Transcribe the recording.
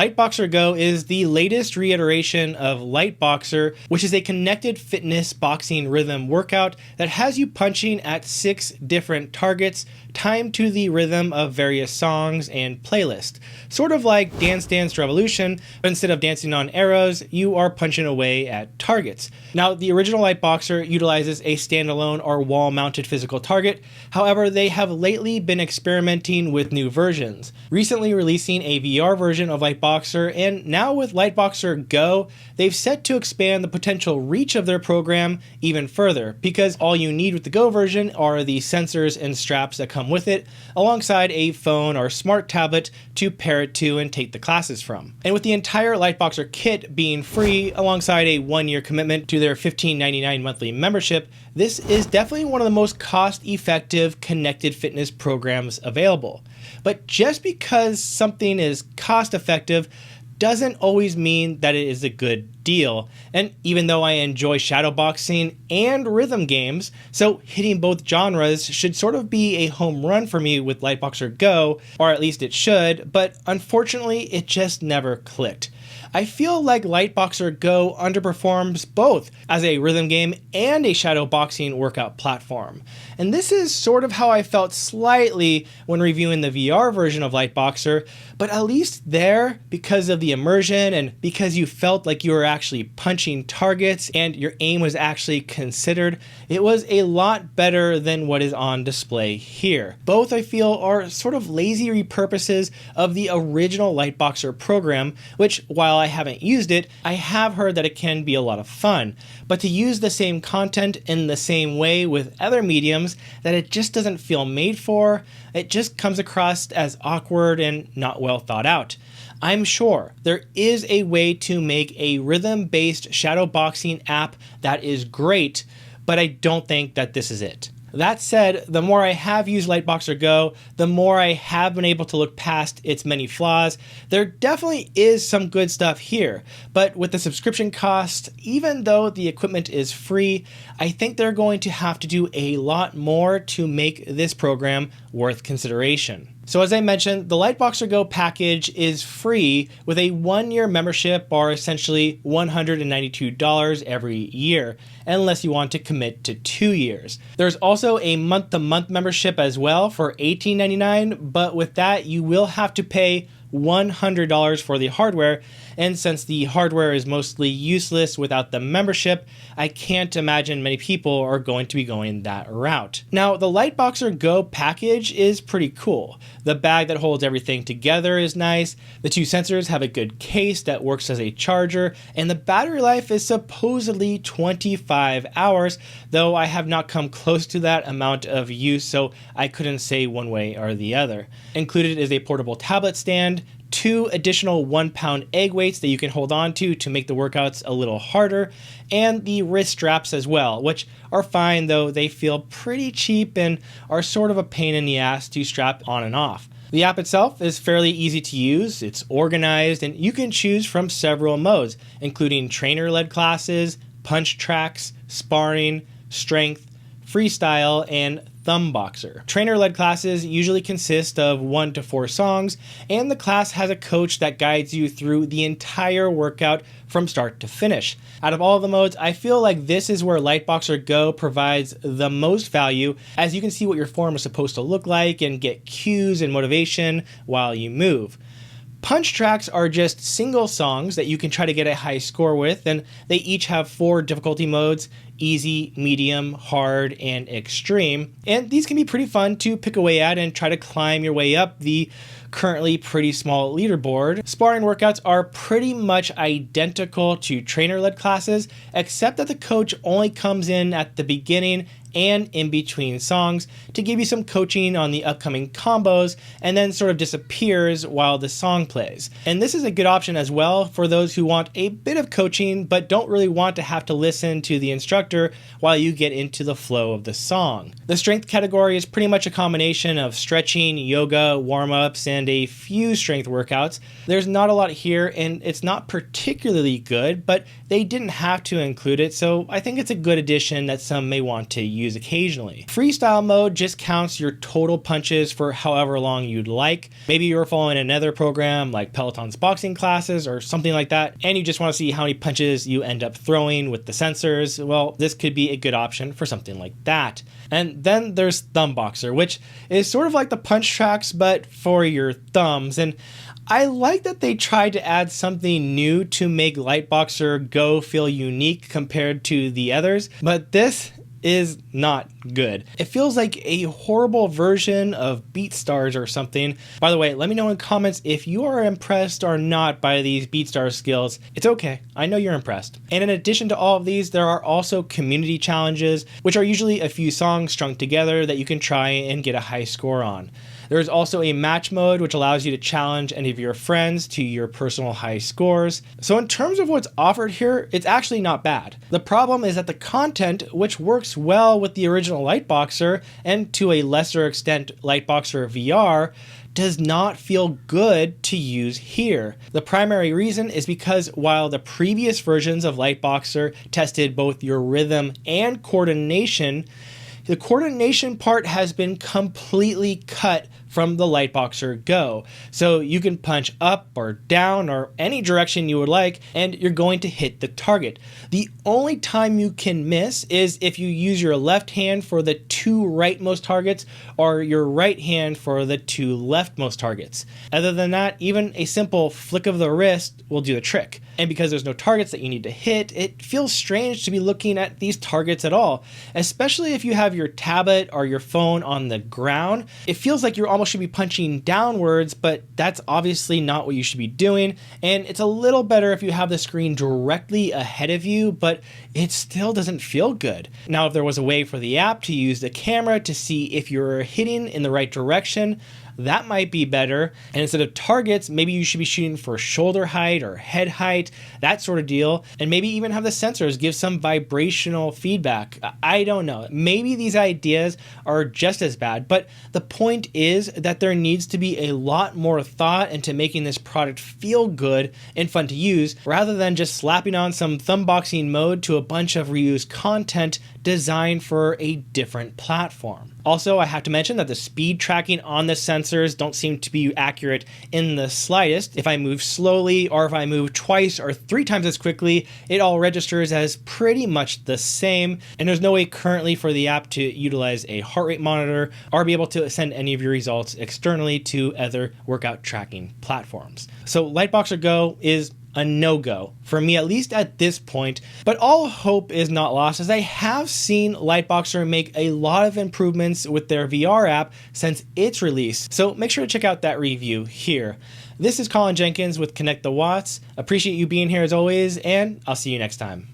Liteboxer Go is the latest reiteration of Liteboxer, which is a connected fitness boxing rhythm workout that has you punching at 6 different targets, timed to the rhythm of various songs and playlists. Sort of like Dance Dance Revolution, but instead of dancing on arrows, you are punching away at targets. Now, the original Liteboxer utilizes a standalone or wall-mounted physical target. However, they have lately been experimenting with new versions, recently releasing a VR version of Liteboxer, and now with Liteboxer Go, they've set to expand the potential reach of their program even further, because all you need with the Go version are the sensors and straps that come with it, alongside a phone or smart tablet to pair it to and take the classes from. And with the entire Liteboxer kit being free, alongside a 1-year commitment to their $15.99 monthly membership, this is definitely one of the most cost-effective connected fitness programs available. But just because something is cost-effective doesn't always mean that it is a good deal. And even though I enjoy shadowboxing and rhythm games, so hitting both genres should sort of be a home run for me with Liteboxer Go, or at least it should, but unfortunately it just never clicked. I feel like Liteboxer Go underperforms both as a rhythm game and a shadowboxing workout platform. And this is sort of how I felt slightly when reviewing the VR version of Liteboxer, but at least there, because of the immersion and because you felt like you were actually punching targets and your aim was actually considered, it was a lot better than what is on display here. Both, I feel, are sort of lazy repurposes of the original Liteboxer program, which, while I haven't used it, I have heard that it can be a lot of fun. But to use the same content in the same way with other mediums that it just doesn't feel made for, it just comes across as awkward and not well thought out. I'm sure there is a way to make a rhythm-based shadowboxing app that is great, but I don't think that this is it. That said, the more I have used Liteboxer Go, the more I have been able to look past its many flaws. There definitely is some good stuff here, but with the subscription cost, even though the equipment is free, I think they're going to have to do a lot more to make this program worth consideration. So as I mentioned, the Liteboxer Go package is free with a 1-year membership, or essentially $192 every year, unless you want to commit to 2 years. There's also a month-to-month membership as well for $18.99, but with that you will have to pay $100 for the hardware, and since the hardware is mostly useless without the membership, I can't imagine many people are going to be going that route. Now, the Liteboxer Go package is pretty cool. The bag that holds everything together is nice, the 2 sensors have a good case that works as a charger, and the battery life is supposedly 25 hours, though I have not come close to that amount of use, so I couldn't say one way or the other. Included is a portable tablet stand, 2 additional 1-pound egg weights that you can hold on to make the workouts a little harder, and the wrist straps as well, which are fine, though they feel pretty cheap and are sort of a pain in the ass to strap on and off. The app itself is fairly easy to use, it's organized, and you can choose from several modes, including trainer-led classes, punch tracks, sparring, strength, freestyle, and thumb boxer. Trainer-led classes usually consist of 1 to 4 songs, and the class has a coach that guides you through the entire workout from start to finish. Out of all of the modes, I feel like this is where Liteboxer Go provides the most value, as you can see what your form is supposed to look like and get cues and motivation while you move. Punch tracks are just single songs that you can try to get a high score with, and they each have 4 difficulty modes: easy, medium, hard, and extreme. And these can be pretty fun to pick away at and try to climb your way up the currently pretty small leaderboard. Sparring workouts are pretty much identical to trainer-led classes, except that the coach only comes in at the beginning and in between songs to give you some coaching on the upcoming combos, and then sort of disappears while the song plays. And this is a good option as well for those who want a bit of coaching but don't really want to have to listen to the instructor while you get into the flow of the song. The strength category is pretty much a combination of stretching, yoga, warm-ups, and a few strength workouts. There's not a lot here, and it's not particularly good, but they didn't have to include it, so I think it's a good addition that some may want to use occasionally. Freestyle mode just counts your total punches for however long you'd like. Maybe you're following another program like Peloton's boxing classes or something like that, and you just want to see how many punches you end up throwing with the sensors. Well, this could be a good option for something like that. And then there's Thumbboxer, which is sort of like the punch tracks, but for your thumbs. And I like that they tried to add something new to make Liteboxer Go feel unique compared to the others, but this is not good. It feels like a horrible version of BeatStars or something. By the way, let me know in comments if you are impressed or not by these BeatStars skills. It's okay, I know you're impressed. And in addition to all of these, there are also community challenges, which are usually a few songs strung together that you can try and get a high score on. There's also a match mode, which allows you to challenge any of your friends to your personal high scores. So in terms of what's offered here, it's actually not bad. The problem is that the content, which works well with the original Liteboxer and to a lesser extent Liteboxer VR, does not feel good to use here. The primary reason is because while the previous versions of Liteboxer tested both your rhythm and coordination, the coordination part has been completely cut from the Liteboxer Go. So you can punch up or down or any direction you would like, and you're going to hit the target. The only time you can miss is if you use your left hand for the two rightmost targets or your right hand for the two leftmost targets. Other than that, even a simple flick of the wrist will do the trick. And because there's no targets that you need to hit, it feels strange to be looking at these targets at all, especially if you have your tablet or your phone on the ground. It feels like you almost should be punching downwards, but that's obviously not what you should be doing. And it's a little better if you have the screen directly ahead of you, but it still doesn't feel good. Now, if there was a way for the app to use the camera to see if you're hitting in the right direction, that might be better. And instead of targets, maybe you should be shooting for shoulder height or head height, that sort of deal. And maybe even have the sensors give some vibrational feedback. I don't know. Maybe these ideas are just as bad, but the point is that there needs to be a lot more thought into making this product feel good and fun to use, rather than just slapping on some thumbboxing mode to a bunch of reused content designed for a different platform. Also, I have to mention that the speed tracking on the sensors don't seem to be accurate in the slightest. If I move slowly or if I move twice or three times as quickly, it all registers as pretty much the same. And there's no way currently for the app to utilize a heart rate monitor or be able to send any of your results externally to other workout tracking platforms. So Liteboxer Go is a no-go, for me at least at this point, but all hope is not lost, as I have seen Liteboxer make a lot of improvements with their VR app since its release, so make sure to check out that review here. This is Colin Jenkins with Connect the Watts. Appreciate you being here as always, and I'll see you next time.